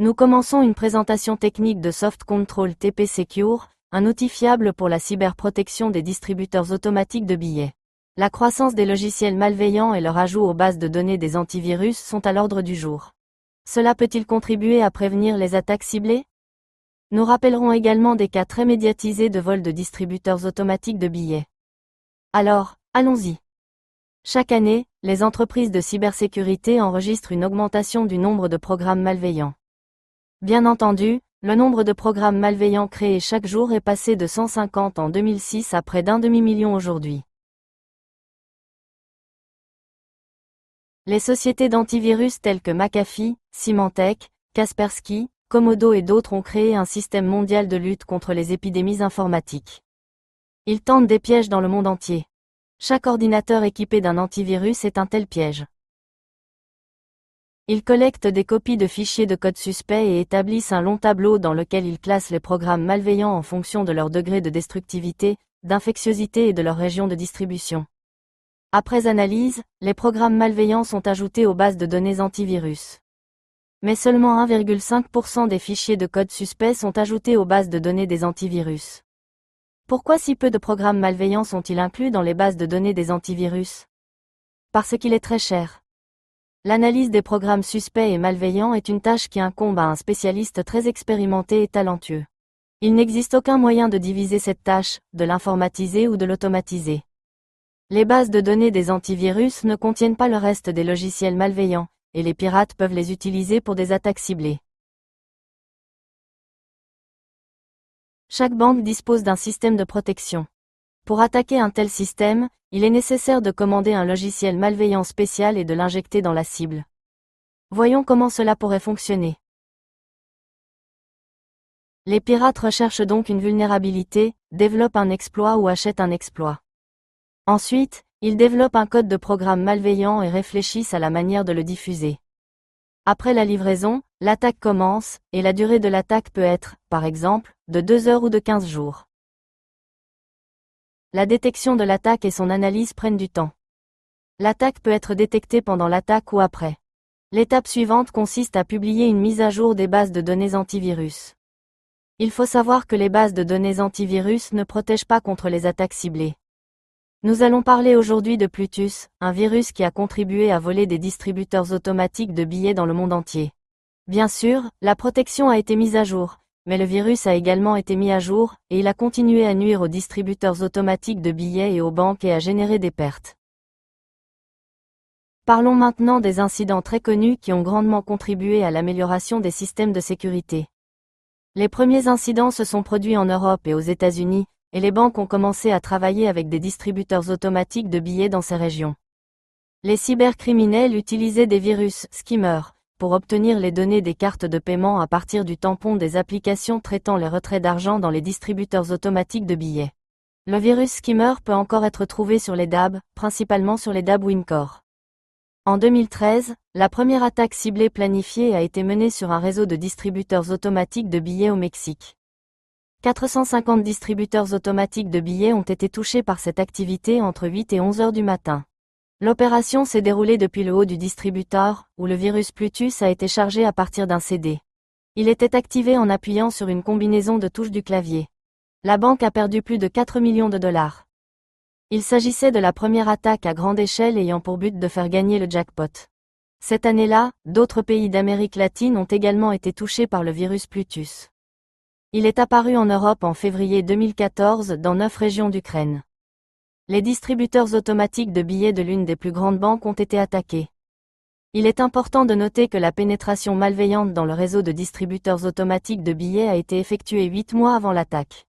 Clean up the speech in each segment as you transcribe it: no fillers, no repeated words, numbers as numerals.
Nous commençons une présentation technique de Soft Control TP Secure, un outil fiable pour la cyberprotection des distributeurs automatiques de billets. La croissance des logiciels malveillants et leur ajout aux bases de données des antivirus sont à l'ordre du jour. Cela peut-il contribuer à prévenir les attaques ciblées? Nous rappellerons également des cas très médiatisés de vol de distributeurs automatiques de billets. Alors, allons-y. Chaque année, les entreprises de cybersécurité enregistrent une augmentation du nombre de programmes malveillants. Bien entendu, le nombre de programmes malveillants créés chaque jour est passé de 150 en 2006 à près d'un demi-million aujourd'hui. Les sociétés d'antivirus telles que McAfee, Symantec, Kaspersky, Comodo et d'autres ont créé un système mondial de lutte contre les épidémies informatiques. Ils tentent des pièges dans le monde entier. Chaque ordinateur équipé d'un antivirus est un tel piège. Ils collectent des copies de fichiers de code suspects et établissent un long tableau dans lequel ils classent les programmes malveillants en fonction de leur degré de destructivité, d'infectiosité et de leur région de distribution. Après analyse, les programmes malveillants sont ajoutés aux bases de données antivirus. Mais seulement 1,5% des fichiers de code suspects sont ajoutés aux bases de données des antivirus. Pourquoi si peu de programmes malveillants sont-ils inclus dans les bases de données des antivirus? Parce qu'il est très cher. L'analyse des programmes suspects et malveillants est une tâche qui incombe à un spécialiste très expérimenté et talentueux. Il n'existe aucun moyen de diviser cette tâche, de l'informatiser ou de l'automatiser. Les bases de données des antivirus ne contiennent pas le reste des logiciels malveillants, et les pirates peuvent les utiliser pour des attaques ciblées. Chaque banque dispose d'un système de protection. Pour attaquer un tel système, il est nécessaire de commander un logiciel malveillant spécial et de l'injecter dans la cible. Voyons comment cela pourrait fonctionner. Les pirates recherchent donc une vulnérabilité, développent un exploit ou achètent un exploit. Ensuite, ils développent un code de programme malveillant et réfléchissent à la manière de le diffuser. Après la livraison, l'attaque commence, et la durée de l'attaque peut être, par exemple, de 2 heures ou de 15 jours. La détection de l'attaque et son analyse prennent du temps. L'attaque peut être détectée pendant l'attaque ou après. L'étape suivante consiste à publier une mise à jour des bases de données antivirus. Il faut savoir que les bases de données antivirus ne protègent pas contre les attaques ciblées. Nous allons parler aujourd'hui de Plutus, un virus qui a contribué à voler des distributeurs automatiques de billets dans le monde entier. Bien sûr, la protection a été mise à jour, mais le virus a également été mis à jour, et il a continué à nuire aux distributeurs automatiques de billets et aux banques et à générer des pertes. Parlons maintenant des incidents très connus qui ont grandement contribué à l'amélioration des systèmes de sécurité. Les premiers incidents se sont produits en Europe et aux États-Unis, et les banques ont commencé à travailler avec des distributeurs automatiques de billets dans ces régions. Les cybercriminels utilisaient des virus skimmers pour obtenir les données des cartes de paiement à partir du tampon des applications traitant les retraits d'argent dans les distributeurs automatiques de billets. Le virus skimmer peut encore être trouvé sur les DAB, principalement sur les DAB WinCore. En 2013, la première attaque ciblée planifiée a été menée sur un réseau de distributeurs automatiques de billets au Mexique. 450 distributeurs automatiques de billets ont été touchés par cette activité entre 8 et 11 heures du matin. L'opération s'est déroulée depuis le haut du distributeur, où le virus Plutus a été chargé à partir d'un CD. Il était activé en appuyant sur une combinaison de touches du clavier. La banque a perdu plus de 4 millions de dollars. Il s'agissait de la première attaque à grande échelle ayant pour but de faire gagner le jackpot. Cette année-là, d'autres pays d'Amérique latine ont également été touchés par le virus Plutus. Il est apparu en Europe en février 2014 dans 9 régions d'Ukraine. Les distributeurs automatiques de billets de l'une des plus grandes banques ont été attaqués. Il est important de noter que la pénétration malveillante dans le réseau de distributeurs automatiques de billets a été effectuée 8 mois avant l'attaque.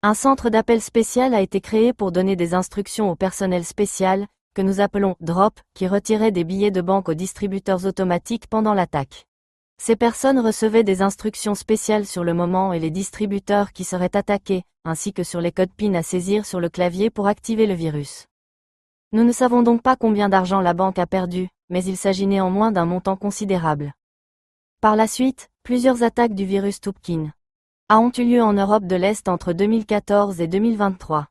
Un centre d'appel spécial a été créé pour donner des instructions au personnel spécial, que nous appelons drop, qui retirait des billets de banque aux distributeurs automatiques pendant l'attaque. Ces personnes recevaient des instructions spéciales sur le moment et les distributeurs qui seraient attaqués, ainsi que sur les codes PIN à saisir sur le clavier pour activer le virus. Nous ne savons donc pas combien d'argent la banque a perdu, mais il s'agit néanmoins d'un montant considérable. Par la suite, plusieurs attaques du virus Tupkin ont eu lieu en Europe de l'Est entre 2014 et 2023.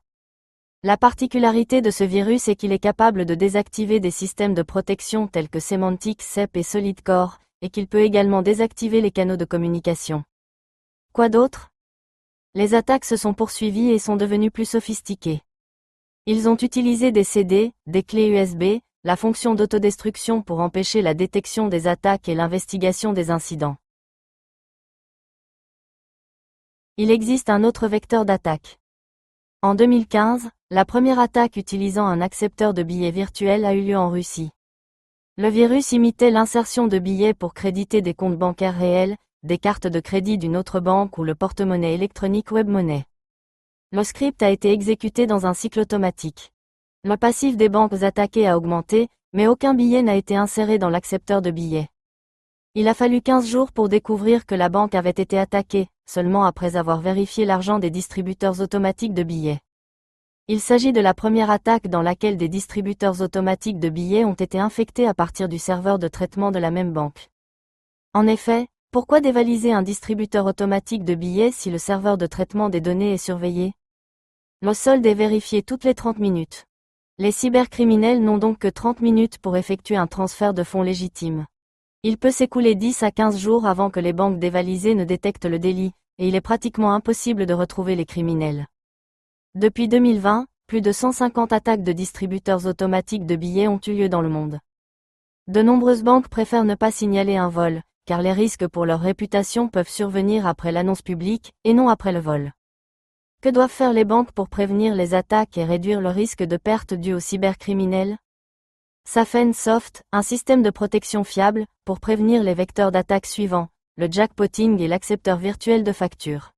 La particularité de ce virus est qu'il est capable de désactiver des systèmes de protection tels que Symantec, CEP et SolidCore, et qu'il peut également désactiver les canaux de communication. Quoi d'autre? Les attaques se sont poursuivies et sont devenues plus sophistiquées. Ils ont utilisé des CD, des clés USB, la fonction d'autodestruction pour empêcher la détection des attaques et l'investigation des incidents. Il existe un autre vecteur d'attaque. En 2015, la première attaque utilisant un accepteur de billets virtuel a eu lieu en Russie. Le virus imitait l'insertion de billets pour créditer des comptes bancaires réels, des cartes de crédit d'une autre banque ou le porte-monnaie électronique WebMoney. Le script a été exécuté dans un cycle automatique. Le passif des banques attaquées a augmenté, mais aucun billet n'a été inséré dans l'accepteur de billets. Il a fallu 15 jours pour découvrir que la banque avait été attaquée, seulement après avoir vérifié l'argent des distributeurs automatiques de billets. Il s'agit de la première attaque dans laquelle des distributeurs automatiques de billets ont été infectés à partir du serveur de traitement de la même banque. En effet, pourquoi dévaliser un distributeur automatique de billets si le serveur de traitement des données est surveillé? Le solde est vérifié toutes les 30 minutes. Les cybercriminels n'ont donc que 30 minutes pour effectuer un transfert de fonds légitime. Il peut s'écouler 10 à 15 jours avant que les banques dévalisées ne détectent le délit, et il est pratiquement impossible de retrouver les criminels. Depuis 2020, plus de 150 attaques de distributeurs automatiques de billets ont eu lieu dans le monde. De nombreuses banques préfèrent ne pas signaler un vol, car les risques pour leur réputation peuvent survenir après l'annonce publique, et non après le vol. Que doivent faire les banques pour prévenir les attaques et réduire le risque de perte dû aux cybercriminels? Safensoft, un système de protection fiable, pour prévenir les vecteurs d'attaque suivants, le jackpotting et l'accepteur virtuel de factures.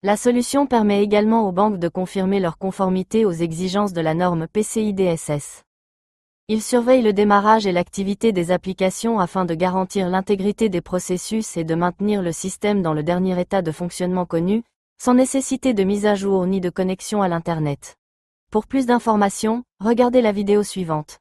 La solution permet également aux banques de confirmer leur conformité aux exigences de la norme PCI DSS. Il surveille le démarrage et l'activité des applications afin de garantir l'intégrité des processus et de maintenir le système dans le dernier état de fonctionnement connu, sans nécessité de mise à jour ni de connexion à l'Internet. Pour plus d'informations, regardez la vidéo suivante.